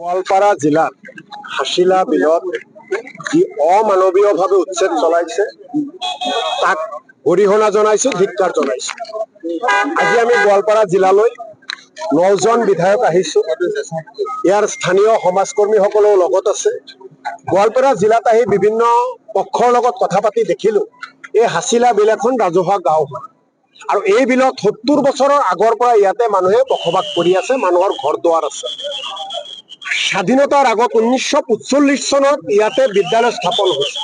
গোৱালপাৰা জিলাত হাছিলা বিলত যি অমানৱীয়ভাৱে উচ্ছেদ চলাইছে তাক অৰিহণা জনাইছো, ধিক্কাৰ জনাইছো। আজি আমি গোৱালপাৰা জিলালৈ 9জন বিধায়ক আহিছো। ইয়াৰ স্থানীয় সমাজকৰ্মীসকলেও লগত আছে। গোৱালপাৰা জিলাত আহি বিভিন্ন পক্ষৰ লগত কথা পাতি দেখিলো এই হাছিলা বিল এখন ৰাজহুৱা গাঁও হয় আৰু এই বিলত 70 বছৰৰ আগৰ পৰা ইয়াতে মানুহে বসবাস কৰি আছে, মানুহৰ ঘৰ দুৱাৰ আছে। স্বাধীনতাৰ আগত 1945 চনত ইয়াতে বিদ্যালয় স্থাপন হৈছে।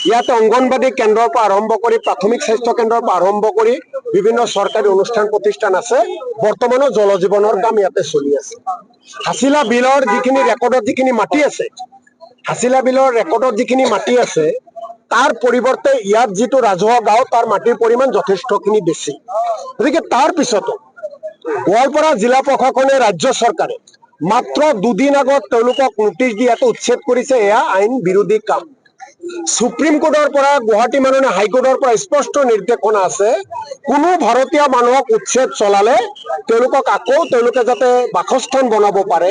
ইয়াতে অংগনবাদী কেন্দ্ৰৰ পৰা আৰম্ভ কৰি প্ৰাথমিক স্বাস্থ্য কেন্দ্ৰৰ পৰা আৰম্ভ কৰি বিভিন্ন চৰকাৰী অনুষ্ঠান প্ৰতিষ্ঠান আছে। বৰ্তমানো জল জীৱনৰ কাম ইয়াতে চলি আছে। হাছিলা বিলৰ যিখিনি ৰেকৰ্ডত যিখিনি মাটি আছে, হাছিলা বিলৰ ৰেকৰ্ডত যিখিনি মাটি আছে তাৰ পৰিৱৰ্তে ইয়াত যিটো ৰাজহুৱা গাঁও তাৰ মাটিৰ পৰিমাণ যথেষ্টখিনি বেছি। গতিকে তাৰ পিছতো গোৱালপাৰা জিলা প্ৰশাসনে, ৰাজ্য চৰকাৰে মাত্ৰ 2 দিন আগত তেওঁলোকক নোটিছ দি ইয়াতে উচ্ছেদ কৰিছে। এয়া আইন বিৰোধী কাম। সুপ্ৰিম কোৰ্টৰ পৰা, গুৱাহাটী মাননীয় হাইকোৰ্টৰ পৰা স্পষ্ট নিৰ্দেশনা আছে, কোনো ভাৰতীয় মানুহক উচ্ছেদ চলালে তেওঁলোকক আকৌ তেওঁলোকে যাতে বাসস্থান বনাব পাৰে,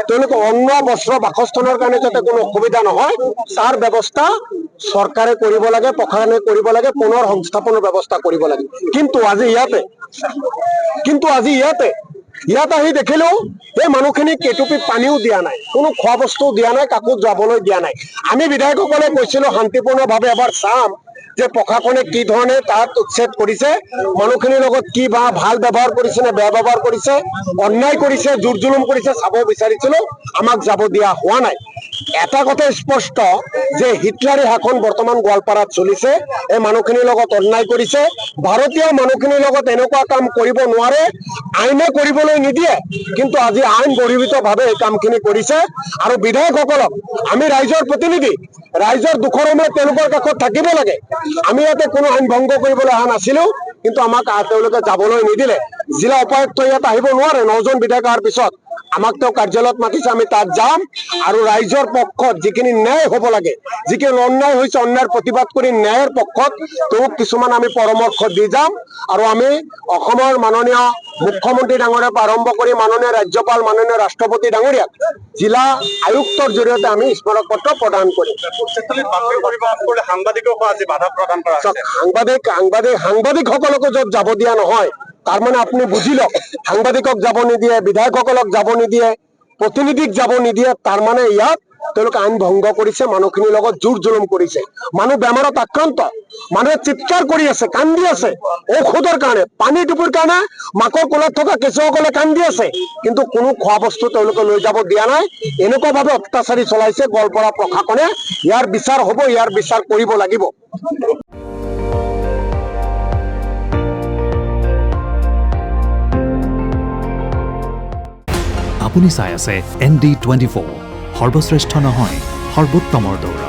তেওঁলোকে অন্ন বস্ত্ৰ বাসস্থানৰ কাৰণে যাতে কোনো অসুবিধা নহয় তাৰ ব্যৱস্থা চৰকাৰে কৰিব লাগে, প্ৰশাসনে কৰিব লাগে, পুনৰ সংস্থাপনৰ ব্যৱস্থা কৰিব লাগে। কিন্তু আজি ইয়াত আহি দেখিলো এই মানুহখিনিক এটুপি পানীও দিয়া নাই, কোনো খোৱা বস্তুও দিয়া নাই, কাকো যাবলৈ দিয়া নাই। আমি বিধায়কসকলে কৈছিলো শান্তিপূৰ্ণভাৱে এবাৰ চাম যে প্ৰশাসনে কি ধৰণে তাত উচ্ছেদ কৰিছে, মানুহখিনিৰ লগত কি বা ভাল ব্যৱহাৰ কৰিছে নে বেয়া ব্যৱহাৰ কৰিছে, অন্যায় কৰিছে, জোৰ জুলুম কৰিছে, চাব বিচাৰিছিলো। আমাক যাব দিয়া হোৱা নাই। এটা কথা স্পষ্ট যে হিটলাৰী শাসন বৰ্তমান গোৱালপাৰাত চলিছে। এই মানুহখিনিৰ লগত অন্যায় কৰিছে। ভাৰতীয় মানুহখিনিৰ লগত এনেকুৱা কাম কৰিব নোৱাৰে, আইনে কৰিবলৈ নিদিয়ে, কিন্তু আজি আইন বহিৰ্ভূতভাৱে এই কামখিনি কৰিছে। আৰু বিধায়কসকলক আমি ৰাইজৰ প্ৰতিনিধি, ৰাইজৰ দুখৰ সময়ত তেওঁলোকৰ কাষত থাকিব লাগে। আমি ইয়াতে কোনো আইন ভংগ কৰিবলৈ অহা নাছিলো, কিন্তু আমাক তেওঁলোকে যাবলৈ নিদিলে। জিলা উপায়ুক্ত ইয়াত আহিব নোৱাৰে। 9জন বিধায়ক অহাৰ পিছত আমাক তেওঁ কাৰ্যালয়ত মাতিছে, আমি তাত যাম আৰু ৰাইজৰ পক্ষত যিখিনি ন্যায় হ'ব লাগে, যিখিনি অন্যায় হৈছে অন্যায়ৰ প্ৰতিবাদ কৰি ন্যায়ৰ পক্ষত তেওঁক কিছুমান আমি পৰামৰ্শ দি যাম। আৰু আমি অসমৰ মাননীয় মুখ্যমন্ত্ৰী ডাঙৰীয়াৰ পৰা আৰম্ভ কৰি মাননীয় ৰাজ্যপাল, মাননীয় ৰাষ্ট্ৰপতি ডাঙৰীয়াক জিলা আয়ুক্তৰ জৰিয়তে আমি স্মাৰক পত্ৰ প্ৰদান কৰিম। সাংবাদিকসকলকো য'ত যাব দিয়া নহয়, তাৰমানে আপুনি বুজি লওক, সাংবাদিকক যাব নিদিয়ে, বিধায়কসকলক যাব নিদিয়ে, প্ৰতিনিধিক যাব নিদিয়ে, তাৰমানে ইয়াত তেওঁলোকে আইন ভংগ কৰিছে, মানুহখিনিৰ লগত জোৰ জুলুম কৰিছে। মানুহ বেমাৰত আক্ৰান্ত, মানুহে চিৎকাৰ কৰি আছে, কান্দি আছে ঔষধৰ কাৰণে, পানী টুপিৰ কাৰণে মাকৰ কোলাত থকা কেঁচুৱাসকলে কান্দি আছে, কিন্তু কোনো খোৱা বস্তু তেওঁলোকে লৈ যাব দিয়া নাই। এনেকুৱাভাৱে অত্যাচাৰী চলাইছে গোৱালপাৰা প্ৰশাসনে। ইয়াৰ বিচাৰ হ'ব, ইয়াৰ বিচাৰ কৰিব লাগিব। আপুনি চাই আছে ND24, সৰ্বশ্ৰেষ্ঠ নহয়, সৰ্বোত্তমৰ দৌৰ।